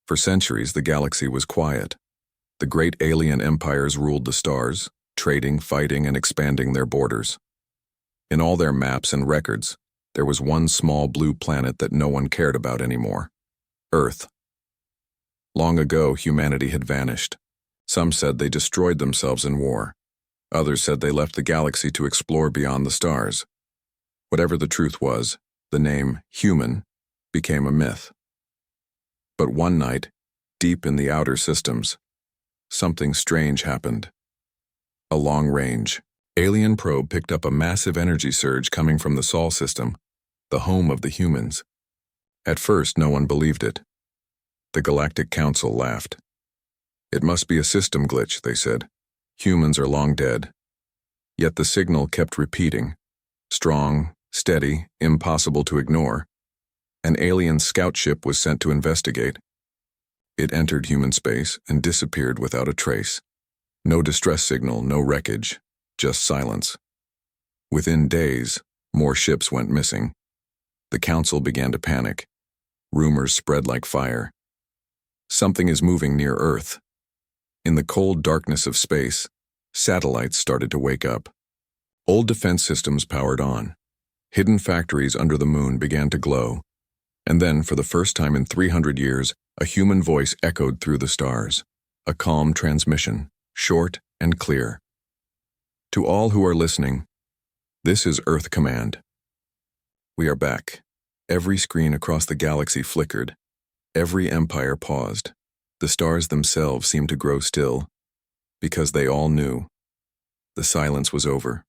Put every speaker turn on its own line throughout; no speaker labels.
For centuries, the galaxy was quiet. The great alien empires ruled the stars, trading, fighting, and expanding their borders. In all their maps and records, there was one small blue planet that no one cared about anymore: Earth. Long ago, humanity had vanished. Some said they destroyed themselves in war. Others said they left the galaxy to explore beyond the stars. Whatever the truth was, the name human became a myth. But one night, deep in the outer systems, something strange happened. A long-range alien probe picked up a massive energy surge coming from the Sol system, the home of the humans. At first, no one believed it. The Galactic Council laughed. It must be a system glitch, they said. Humans are long dead. Yet the signal kept repeating. Strong, steady, impossible to ignore. An alien scout ship was sent to investigate. It entered human space and disappeared without a trace. No distress signal, no wreckage, just silence. Within days, more ships went missing. The council began to panic. Rumors spread like fire. Something is moving near Earth. In the cold darkness of space, satellites started to wake up. Old defense systems powered on. Hidden factories under the moon began to glow. And then, for the first time in 300 years, a human voice echoed through the stars. A calm transmission, short and clear. To all who are listening, this is Earth Command. We are back. Every screen across the galaxy flickered. Every empire paused. The stars themselves seemed to grow still, because they all knew. The silence was over.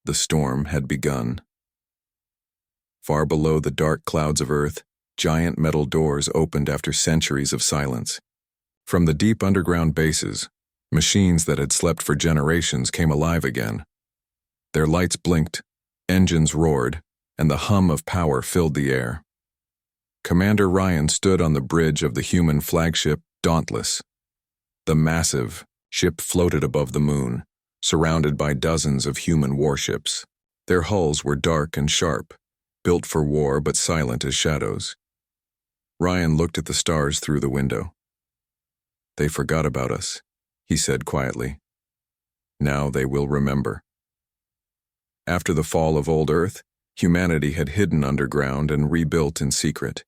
The storm had begun. Far below the dark clouds of Earth, giant metal doors opened after centuries of silence. From the deep underground bases, machines that had slept for generations came alive again. Their lights blinked, engines roared, and the hum of power filled the air. Commander Ryan stood on the bridge of the human flagship Dauntless. The massive ship floated above the moon, surrounded by dozens of human warships. Their hulls were dark and sharp, built for war but silent as shadows. Ryan looked at the stars through the window. "They forgot about us," he said quietly. "Now they will remember." After the fall of old Earth, humanity had hidden underground and rebuilt in secret.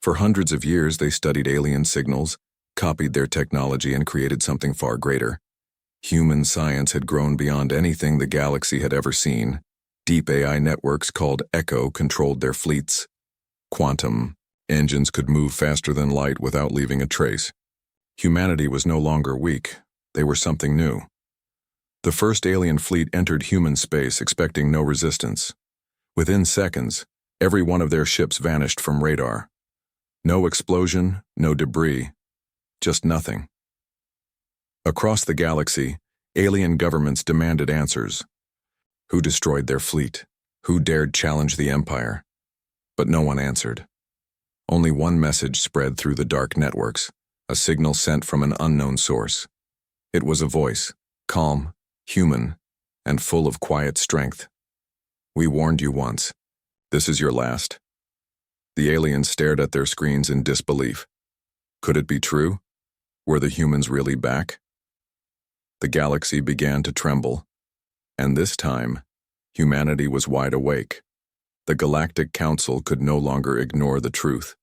For hundreds of years, they studied alien signals, copied their technology, and created something far greater. Human science had grown beyond anything the galaxy had ever seen. Deep AI networks called Echo controlled their fleets. Quantum engines could move faster than light without leaving a trace. Humanity was no longer weak. They were something new. The first alien fleet entered human space, expecting no resistance. Within seconds, every one of their ships vanished from radar. No explosion, no debris, just nothing. Across the galaxy, alien governments demanded answers. Who destroyed their fleet? Who dared challenge the Empire? But no one answered. Only one message spread through the dark networks, a signal sent from an unknown source. It was a voice, calm, human, and full of quiet strength. "We warned you once. This is your last." The aliens stared at their screens in disbelief. Could it be true? Were the humans really back? The galaxy began to tremble. And this time, humanity was wide awake. The Galactic Council could no longer ignore the truth.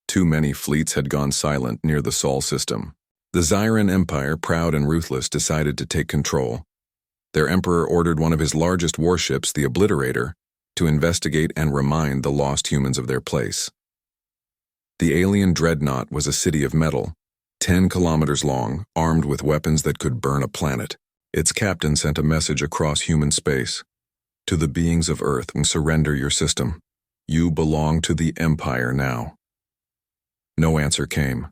Too many fleets had gone silent near the Sol system. The Zyran Empire, proud and ruthless, decided to take control. Their emperor ordered one of his largest warships, the Obliterator, to investigate and remind the lost humans of their place. The alien dreadnought was a city of metal, 10 kilometers long, armed with weapons that could burn a planet. Its captain sent a message across human space. "To the beings of Earth, surrender your system. You belong to the Empire now." No answer came.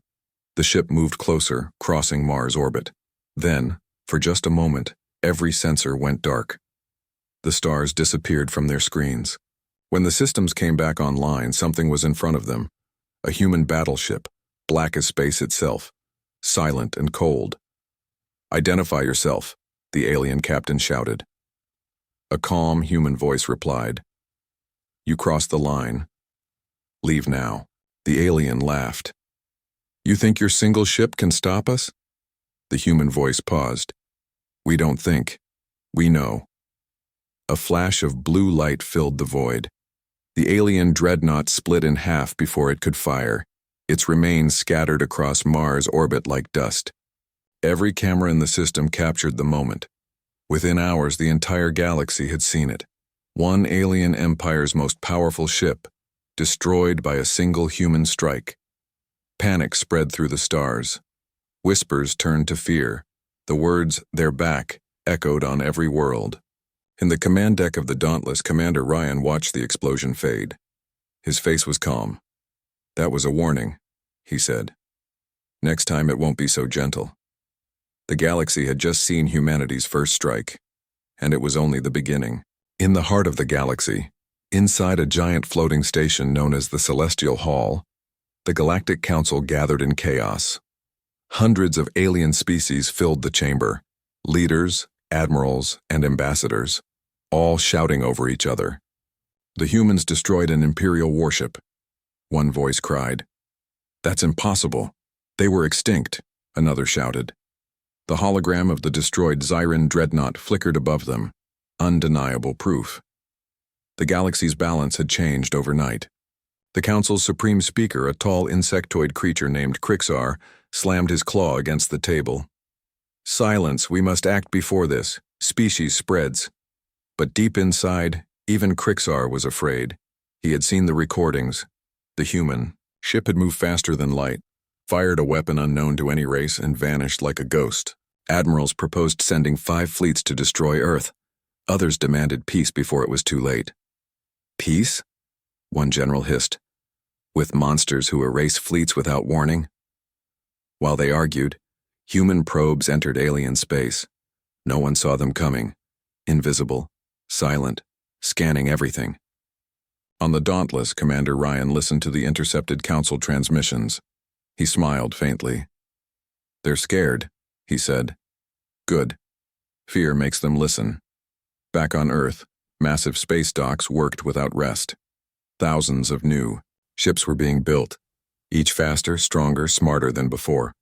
The ship moved closer, crossing Mars' orbit. Then, for just a moment, every sensor went dark. The stars disappeared from their screens. When the systems came back online, something was in front of them. A human battleship, black as space itself, silent and cold. "Identify yourself," the alien captain shouted. A calm human voice replied, "You crossed the line. Leave now." The alien laughed. You think your single ship can stop us? The human voice paused. We don't think. We know. A flash of blue light filled the void. The alien dreadnought split in half before it could fire, its remains scattered across Mars' orbit like dust. Every camera in the system captured the moment. Within hours, the entire galaxy had seen it. One alien empire's most powerful ship, destroyed by a single human strike. Panic spread through the stars. Whispers turned to fear. The words, "They're back," echoed on every world. In the command deck of the Dauntless, Commander Ryan watched the explosion fade. His face was calm. "That was a warning," he said. "Next time it won't be so gentle." The galaxy had just seen humanity's first strike, and it was only the beginning. In the heart of the galaxy, inside a giant floating station known as the Celestial Hall, the Galactic Council gathered in chaos. Hundreds of alien species filled the chamber, leaders, admirals, and ambassadors, all shouting over each other. "The humans destroyed an Imperial warship," one voice cried. "That's impossible. They were extinct," another shouted. The hologram of the destroyed Zyran dreadnought flickered above them, undeniable proof. The galaxy's balance had changed overnight. The Council's supreme speaker, a tall insectoid creature named Krixar, slammed his claw against the table. "Silence, we must act before this. Species spreads." But deep inside, even Krixar was afraid. He had seen the recordings. The human ship had moved faster than light, fired a weapon unknown to any race, and vanished like a ghost. Admirals proposed sending 5 fleets to destroy Earth. Others demanded peace before it was too late. "Peace?" one general hissed. "With monsters who erase fleets without warning?" While they argued, human probes entered alien space. No one saw them coming. Invisible, silent, scanning everything. On the Dauntless, Commander Ryan listened to the intercepted Council transmissions. He smiled faintly. "They're scared," he said. "Good. Fear makes them listen." Back on Earth, massive space docks worked without rest. Thousands of new ships were being built, each faster, stronger, smarter than before.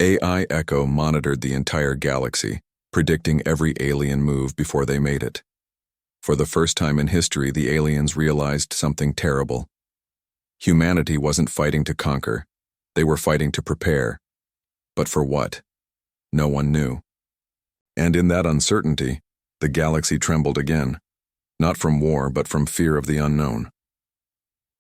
AI Echo monitored the entire galaxy, predicting every alien move before they made it. For the first time in history, the aliens realized something terrible. Humanity wasn't fighting to conquer. They were fighting to prepare. But for what? No one knew. And in that uncertainty, the galaxy trembled again. Not from war, but from fear of the unknown.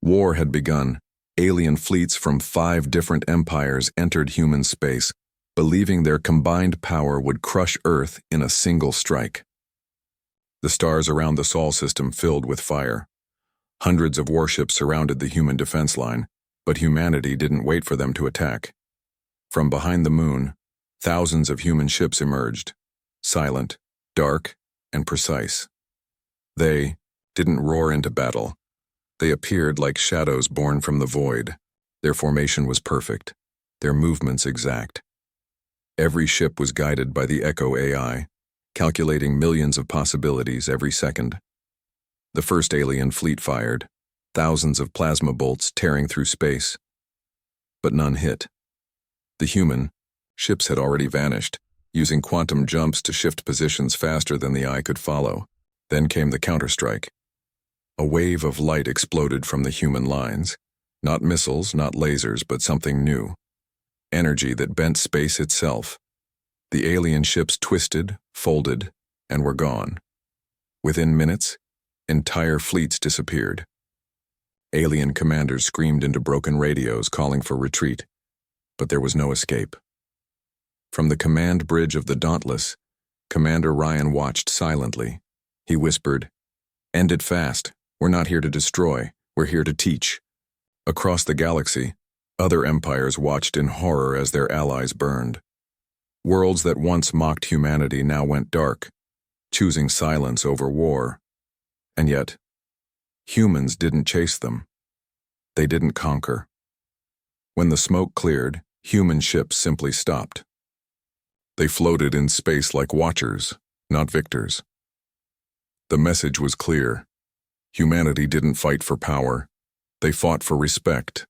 War had begun. Alien fleets from 5 different empires entered human space, believing their combined power would crush Earth in a single strike. The stars around the Sol system filled with fire. Hundreds of warships surrounded the human defense line, but humanity didn't wait for them to attack. From behind the moon, thousands of human ships emerged, silent, dark, and precise. They didn't roar into battle. They appeared like shadows born from the void. Their formation was perfect, their movements exact. Every ship was guided by the Echo AI, calculating millions of possibilities every second. The first alien fleet fired, thousands of plasma bolts tearing through space. But none hit. The human ships had already vanished, using quantum jumps to shift positions faster than the eye could follow. Then came the counterstrike. A wave of light exploded from the human lines. Not missiles, not lasers, but something new. Energy that bent space itself. The alien ships twisted, folded, and were gone. Within minutes, entire fleets disappeared. Alien commanders screamed into broken radios calling for retreat, but there was no escape. From the command bridge of the Dauntless, Commander Ryan watched silently. He whispered, "End it fast. We're not here to destroy. We're here to teach." Across the galaxy, other empires watched in horror as their allies burned. Worlds that once mocked humanity now went dark, choosing silence over war. And yet, humans didn't chase them. They didn't conquer. When the smoke cleared, human ships simply stopped. They floated in space like watchers, not victors. The message was clear. Humanity didn't fight for power. They fought for respect.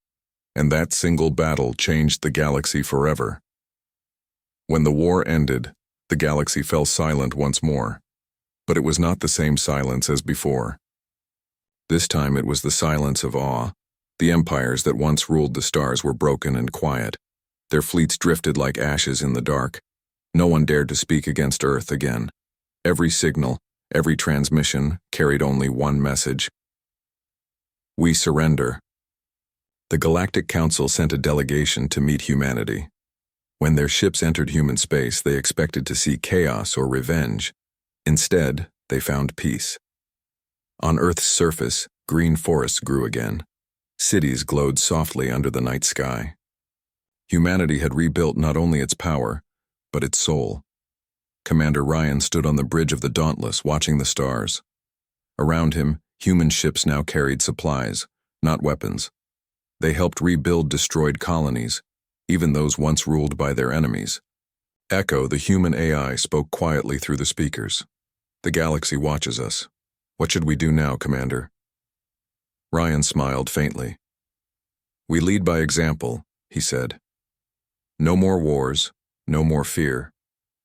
and that single battle changed the galaxy forever. When the war ended, the galaxy fell silent once more, but it was not the same silence as before. This time it was the silence of awe. The empires that once ruled the stars were broken and quiet. Their fleets drifted like ashes in the dark. No one dared to speak against Earth again. Every signal, every transmission carried only one message: we surrender. The Galactic Council sent a delegation to meet humanity. When their ships entered human space, they expected to see chaos or revenge. Instead, they found peace. On Earth's surface, green forests grew again. Cities glowed softly under the night sky. Humanity had rebuilt not only its power, but its soul. Commander Ryan stood on the bridge of the Dauntless, watching the stars. Around him, human ships now carried supplies, not weapons. They helped rebuild destroyed colonies, even those once ruled by their enemies. Echo, the human AI, spoke quietly through the speakers. The galaxy watches us. What should we do now, Commander? Ryan smiled faintly. We lead by example, he said. No more wars, no more fear.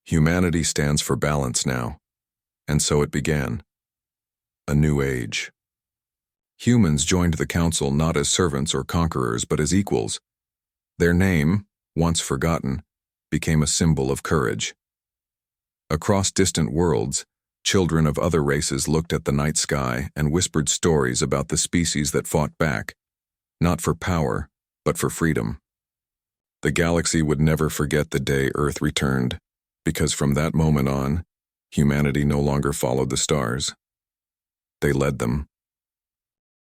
Humanity stands for balance now. And so it began. A new age. Humans joined the council not as servants or conquerors, but as equals. Their name, once forgotten, became a symbol of courage. Across distant worlds, children of other races looked at the night sky and whispered stories about the species that fought back, not for power, but for freedom. The galaxy would never forget the day Earth returned, because from that moment on, humanity no longer followed the stars. They led them.